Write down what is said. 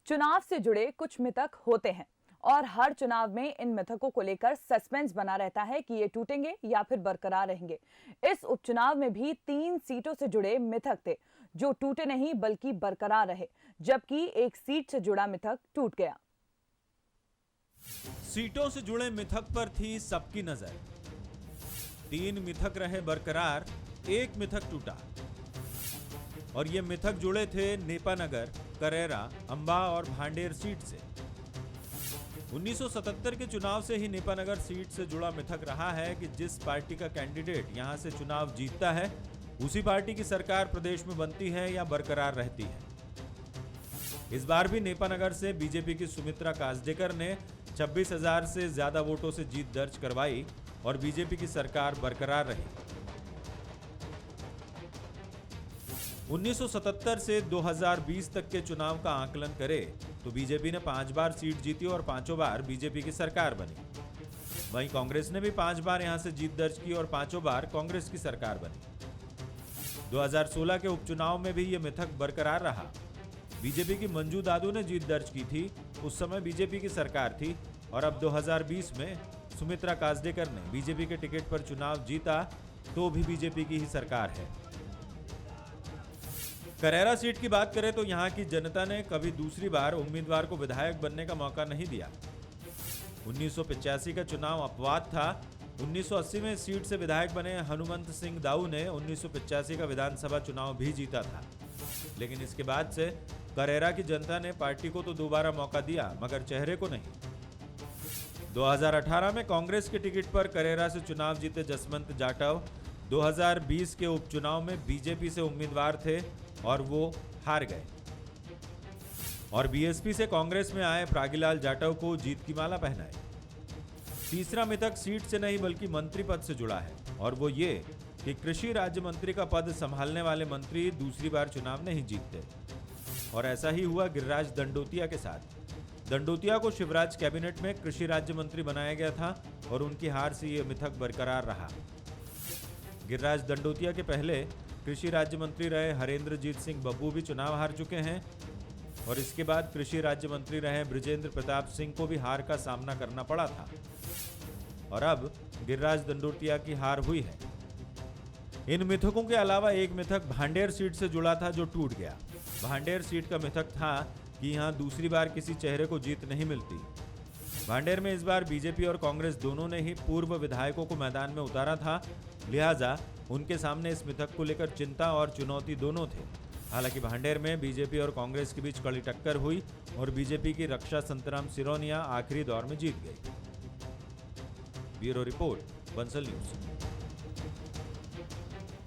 चुनाव से जुड़े कुछ मिथक होते हैं और हर चुनाव में इन मिथकों को लेकर सस्पेंस बना रहता है कि ये टूटेंगे या फिर बरकरार रहेंगे। इस उपचुनाव में भी 3 सीटों से जुड़े मिथक थे जो टूटे नहीं बल्कि बरकरार रहे, जबकि एक सीट से जुड़ा मिथक टूट गया। सीटों से जुड़े मिथक पर थी सबकी नजर। 3 मिथक रहे बरकरार, एक मिथक टूटा और ये मिथक जुड़े थे नेपानगर, करेरा, अंबा और भांडेर सीट से। 1977 के चुनाव से ही नेपानगर सीट से जुड़ा मिथक रहा है कि जिस पार्टी का कैंडिडेट यहां से चुनाव जीतता है उसी पार्टी की सरकार प्रदेश में बनती है या बरकरार रहती है। इस बार भी नेपानगर से बीजेपी की सुमित्रा काजडेकर ने 26,000 से ज्यादा वोटों से जीत दर्ज करवाई और बीजेपी की सरकार बरकरार रही। 1977 से 2020 तक के चुनाव का आकलन करें तो बीजेपी ने 5 बार सीट जीती और 5 बार बीजेपी की सरकार बनी। वहीं कांग्रेस ने भी 5 बार यहां से जीत दर्ज की और 5 बार कांग्रेस की सरकार बनी। 2016 के उपचुनाव में भी यह मिथक बरकरार रहा। बीजेपी की मंजू दादू ने जीत दर्ज की थी, उस समय बीजेपी की सरकार थी और अब 2020 में सुमित्रा काजडेकर ने बीजेपी के टिकट पर चुनाव जीता तो भी बीजेपी की ही सरकार है। करेरा सीट की बात करें तो यहां की जनता ने कभी दूसरी बार उम्मीदवार को विधायक बनने का मौका नहीं दिया। 1985 का चुनाव अपवाद था। 1980 में सीट से विधायक बने हनुमंत सिंह दाऊ ने 1985 का विधानसभा चुनाव भी जीता था, लेकिन इसके बाद से करेरा की जनता ने पार्टी को तो दोबारा मौका दिया मगर चेहरे को नहीं। 2018 में कांग्रेस के टिकट पर करेरा से चुनाव जीते जसवंत जाटव 2020 के उपचुनाव में बीजेपी से उम्मीदवार थे और वो हार गए और बीएसपी से कांग्रेस में आए प्रागीलाल जाटव को जीत की माला पहनाए। तीसरा मिथक सीट से नहीं बल्कि मंत्री पद से जुड़ा है और वो ये कि कृषि राज्य मंत्री का पद संभालने वाले मंत्री दूसरी बार चुनाव नहीं जीतते और ऐसा ही हुआ गिरिराज दंडोतिया के साथ। दंडोतिया को शिवराज कैबिनेट में कृषि राज्य मंत्री बनाया गया था और उनकी हार से यह मिथक बरकरार रहा। गिरिराज दंडोतिया के पहले कृषि राज्य मंत्री रहे हरेंद्रजीत सिंह बब्बू भी चुनाव हार चुके हैं और इसके बाद कृषि राज्य मंत्री रहे बृजेंद्र प्रताप सिंह को भी हार का सामना करना पड़ा था और अब गिरिराज दंडोतिया की हार हुई है। इन मिथकों के अलावा एक मिथक भांडेर सीट से जुड़ा था जो टूट गया। भांडेर सीट का मिथक था कि यहां दूसरी बार किसी चेहरे को जीत नहीं मिलती। भांडेर में इस बार बीजेपी और कांग्रेस दोनों ने ही पूर्व विधायकों को मैदान में उतारा था, लिहाजा उनके सामने इस मिथक को लेकर चिंता और चुनौती दोनों थे। हालांकि भांडेर में बीजेपी और कांग्रेस के बीच कड़ी टक्कर हुई और बीजेपी की रक्षा संतराम सिरोनिया आखिरी दौर में जीत गई। Bureau report, Bansal news.